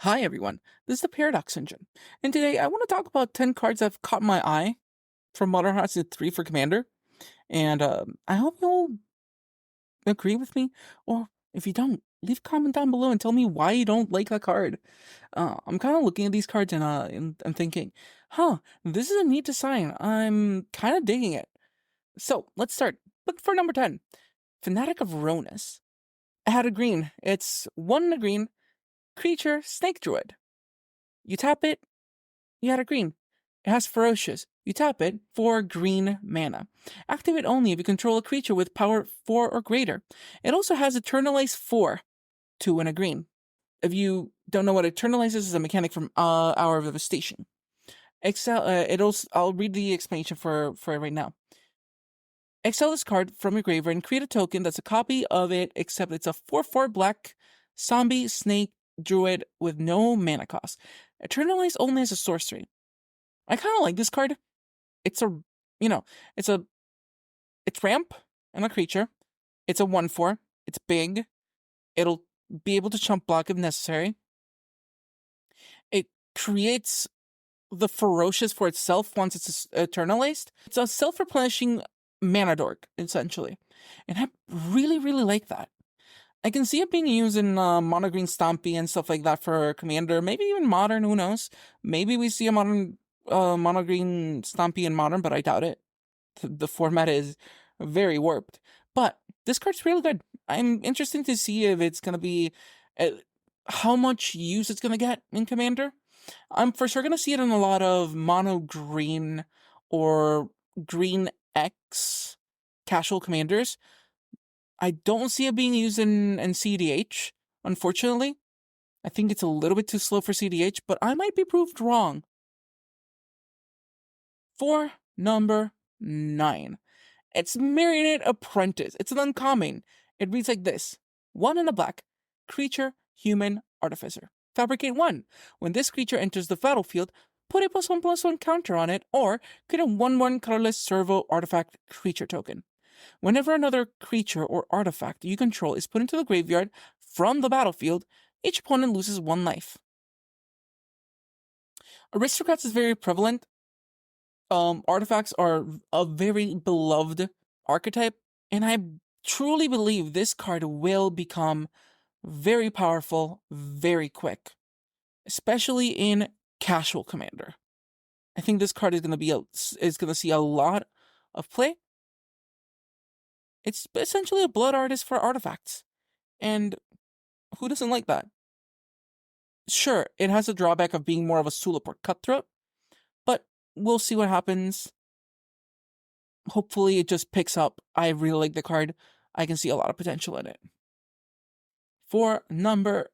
Hi everyone, this is the Paradox Engine, and today I want to talk about 10 cards that have caught my eye from Modern Horizons 3 for Commander, and I hope you'll agree with me, or if you don't, leave a comment down below and tell me why you don't like that card. I'm kind of looking at these cards and thinking, this is a neat design, I'm kind of digging it. So, let's start. Look for number 10, Fanatic of Ronus. I had a green, it's 1 and a green, creature, Snake Druid. You tap it, you had a green. It has Ferocious. You tap it for green mana. Activate only if you control a creature with power 4 or greater. It also has Eternalize 4, 2 and a green. If you don't know what Eternalize is a mechanic from Hour of Devastation. I'll read the explanation for it right now. Exile this card from your graveyard and create a token that's a copy of it, except it's a 4/4 black zombie snake druid with no mana cost. Eternalize only as a sorcery. I kind of like this card. It's a, it's ramp and a creature. It's a 1/4. It's big. It'll be able to chump block if necessary. It creates the Ferocious for itself once it's eternalized. It's a self-replenishing mana dork, essentially. And I really, really like that. I can see it being used in Mono Green Stompy and stuff like that for Commander. Maybe even Modern, who knows? Maybe we see a Modern Mono Green Stompy in Modern, but I doubt it. The format is very warped. But this card's really good. I'm interested to see if it's going to be... how much use it's going to get in Commander. I'm for sure going to see it in a lot of Mono Green or Green X casual Commanders. I don't see it being used in CDH, unfortunately. I think it's a little bit too slow for CDH, but I might be proved wrong. For number 9. It's Marionette Apprentice. It's an uncommon. It reads like this. 1 in a black. Creature, human, artificer. Fabricate 1. When this creature enters the battlefield, put a +1/+1 counter on it, or create a 1/1 colorless servo artifact creature token. Whenever another creature or artifact you control is put into the graveyard from the battlefield, each opponent loses 1 life. Aristocrats is very prevalent. Artifacts are a very beloved archetype, and I truly believe this card will become very powerful very quick, especially in casual Commander. I think this card is going to see a lot of play. It's essentially a blood artist for artifacts, and who doesn't like that? Sure, it has a drawback of being more of a Sulaport Cutthroat, but we'll see what happens. Hopefully it just picks up. I really like the card. I can see a lot of potential in it. For number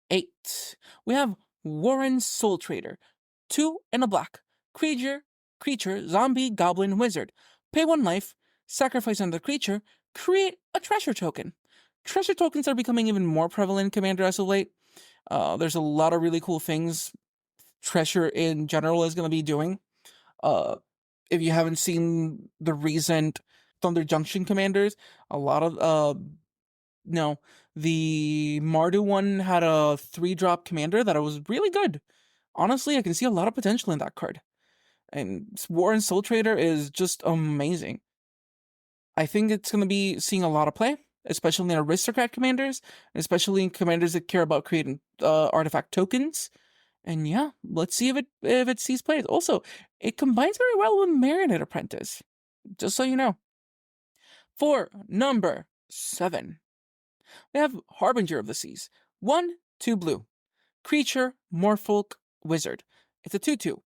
8, we have Warren Soul Trader. 2 and a black. Creature, zombie, goblin, wizard. Pay 1 life, sacrifice another creature, create a treasure token. Treasure tokens are becoming even more prevalent in Commander as of late. There's a lot of really cool things Treasure in general is going to be doing. If you haven't seen the recent Thunder Junction Commanders, a lot of the Mardu one had a 3-drop commander that was really good. Honestly, I can see a lot of potential in that card. And Warren Soul Trader is just amazing. I think it's going to be seeing a lot of play, especially in Aristocrat commanders, especially in commanders that care about creating artifact tokens. And yeah, let's see if it sees play. Also, it combines very well with Marionette Apprentice, just so you know. For number 7, we have Harbinger of the Seas. 1, 2 blue. Creature, Morfolk, Wizard. It's a 2/2.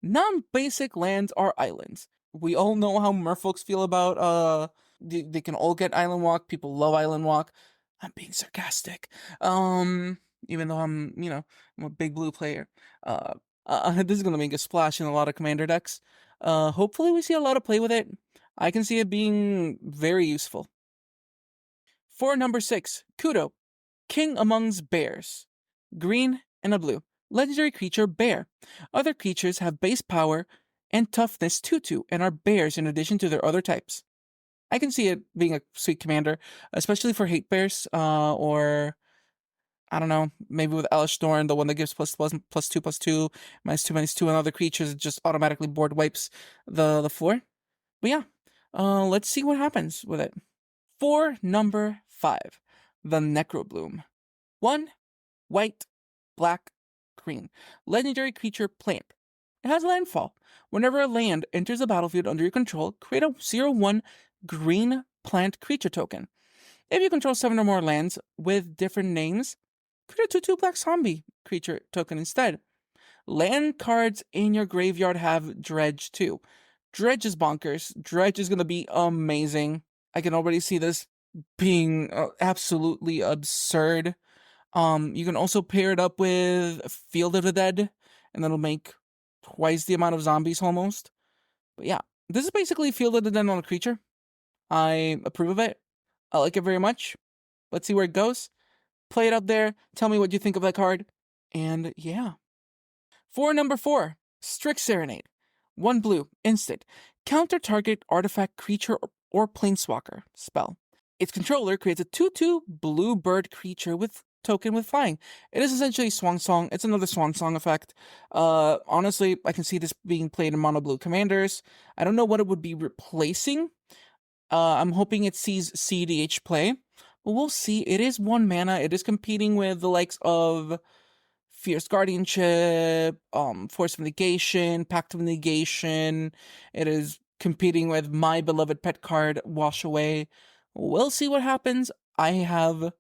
Non-basic lands are islands. We all know how merfolks feel about they can all get Island Walk. People love Island Walk. I'm being sarcastic. Even though I'm a big blue player. This is gonna make a splash in a lot of commander decks. Hopefully we see a lot of play with it. I can see it being very useful. For number 6, Kudo, King Amongst Bears. Green and a blue. Legendary creature, Bear. Other creatures have base power and toughness 2/2 and are bears in addition to their other types. I can see it being a sweet commander, especially for hate bears, or I don't know, maybe with Elish Thorn, the one that gives +2/+2, -2/-2 on other creatures, it just automatically board wipes the floor. But yeah, let's see what happens with it. For number 5, the Necrobloom. 1 white, black, green. Legendary creature plant. It has landfall. Whenever a land enters the battlefield under your control, create a 0/1 green plant creature token. If you control 7 or more lands with different names, create a 2/2 black zombie creature token instead. Land cards in your graveyard have Dredge too. Dredge is bonkers. Dredge is going to be amazing. I can already see this being absolutely absurd. You can also pair it up with Field of the Dead, and that'll make twice the amount of zombies almost. But yeah, this is basically Field of the Dead on a creature. I approve of it. I like it very much. Let's see where it goes. Play it up there. Tell me what you think of that card. And yeah. For number 4, Strix Serenade. 1 blue, instant. Counter target artifact creature or planeswalker spell. Its controller creates a 2/2 blue bird creature with token with flying. It is essentially Swan Song. It's another Swan Song effect. Honestly, I can see this being played in mono blue commanders. I don't know what it would be replacing. I'm hoping it sees CDH play. But we'll see. It is 1 mana. It is competing with the likes of Fierce Guardianship, Force of Negation, Pact of Negation. It is competing with my beloved pet card, Wash Away. We'll see what happens. I have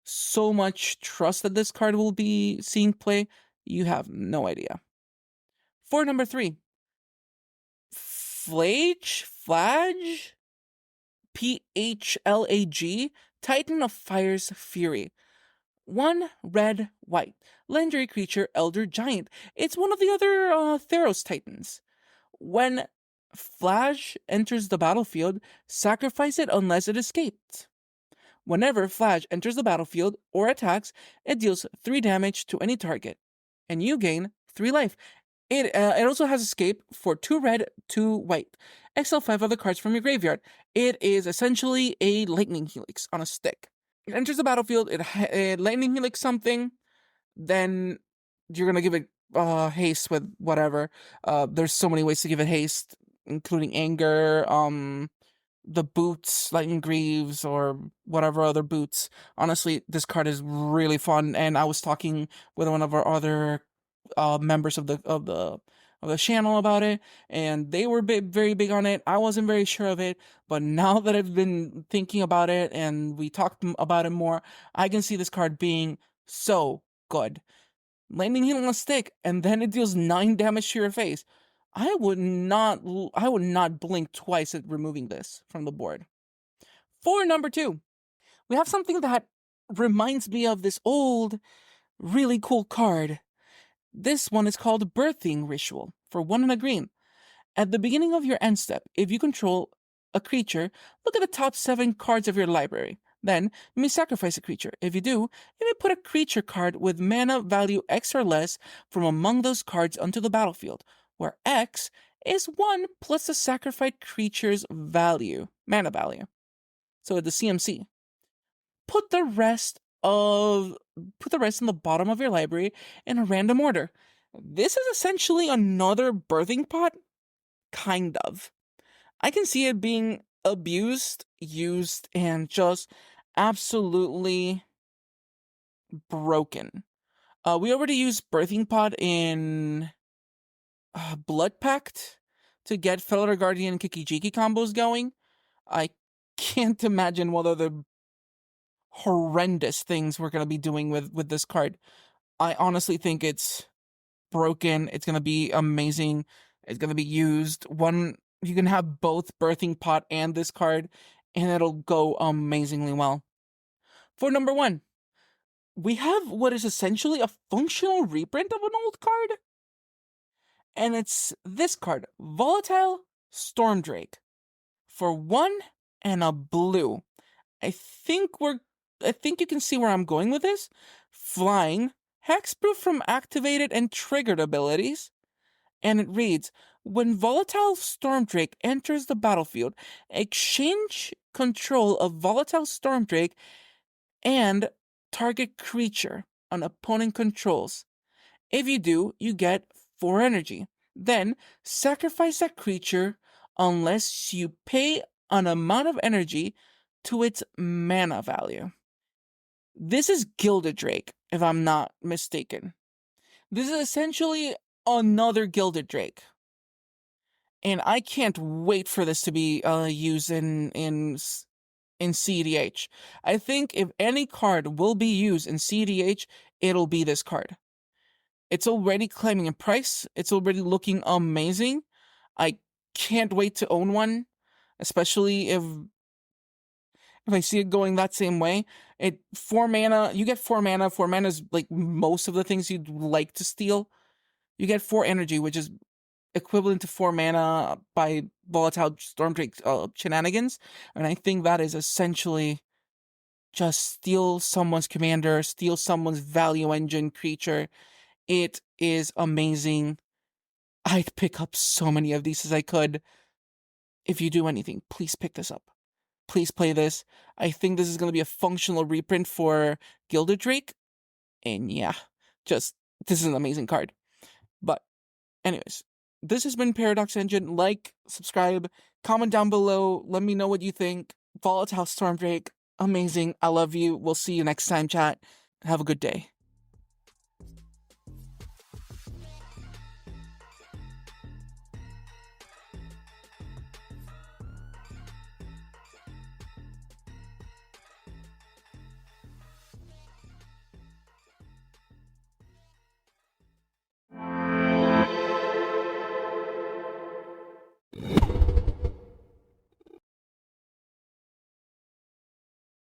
so much trust that this card will be seeing play. You have no idea. For number 3, Flage? PHLAG, Titan of Fire's Fury. 1 red, white. Legendary creature, Elder Giant. It's one of the other Theros Titans. When Flage enters the battlefield, sacrifice it unless it escaped. Whenever Flage enters the battlefield or attacks, it deals 3 damage to any target, and you gain 3 life. It also has escape for 2 red, 2 white. Exile 5 other cards from your graveyard. It is essentially a Lightning Helix on a stick. It enters the battlefield, it Lightning Helix something, then you're gonna give it haste with whatever. There's so many ways to give it haste, including anger, the boots, Lightning Greaves, or whatever other boots. Honestly, this card is really fun, and I was talking with one of our other members of the channel about it, and they were very big on it. I wasn't very sure of it, but now that I've been thinking about it and we talked about it more, I can see this card being so good. Lightning Heal on a stick, and then it deals 9 damage to your face. I would not blink twice at removing this from the board. For number 2, we have something that reminds me of this old, really cool card. This one is called Birthing Ritual for 1 and a green. At the beginning of your end step, if you control a creature, look at the top 7 cards of your library. Then, you may sacrifice a creature. If you do, you may put a creature card with mana value X or less from among those cards onto the battlefield, where X is 1 plus the sacrificed creature's mana value. So the CMC. Put the rest in the bottom of your library in a random order. This is essentially another birthing pot, kind of. I can see it being abused, used, and just absolutely broken. We already used birthing pot in Blood Pact to get Felidar Guardian and Kiki-Jiki combos going. I can't imagine what other horrendous things we're going to be doing with this card. I honestly think it's broken. It's going to be amazing. It's going to be used. You can have both Birthing Pot and this card, and it'll go amazingly well. For number 1, we have what is essentially a functional reprint of an old card. And it's this card, Volatile Stormdrake. For 1 and a blue. I think you can see where I'm going with this. Flying, hexproof from activated and triggered abilities. And it reads, when Volatile Stormdrake enters the battlefield, exchange control of Volatile Stormdrake and target creature an opponent controls. If you do, you get 4 energy. Then sacrifice that creature unless you pay an amount of energy to its mana value. This is Gilded Drake, if I'm not mistaken. This is essentially another Gilded Drake. And I can't wait for this to be used in CEDH. I think if any card will be used in CEDH, it'll be this card. It's already climbing in price. It's already looking amazing. I can't wait to own one, especially if I see it going that same way. 4 mana, you get 4 mana. 4 mana is like most of the things you'd like to steal. You get 4 energy, which is equivalent to 4 mana by Volatile Stormdrake shenanigans. And I think that is essentially just steal someone's commander, steal someone's value engine creature. It is amazing. I'd pick up so many of these as I could. If you do anything, please pick this up. Please play this. I think this is going to be a functional reprint for Gilded Drake. And yeah, this is an amazing card. But anyways, this has been Paradox Engine. Like, subscribe, comment down below. Let me know what you think. Volatile Stormdrake, amazing. I love you. We'll see you next time, chat. Have a good day.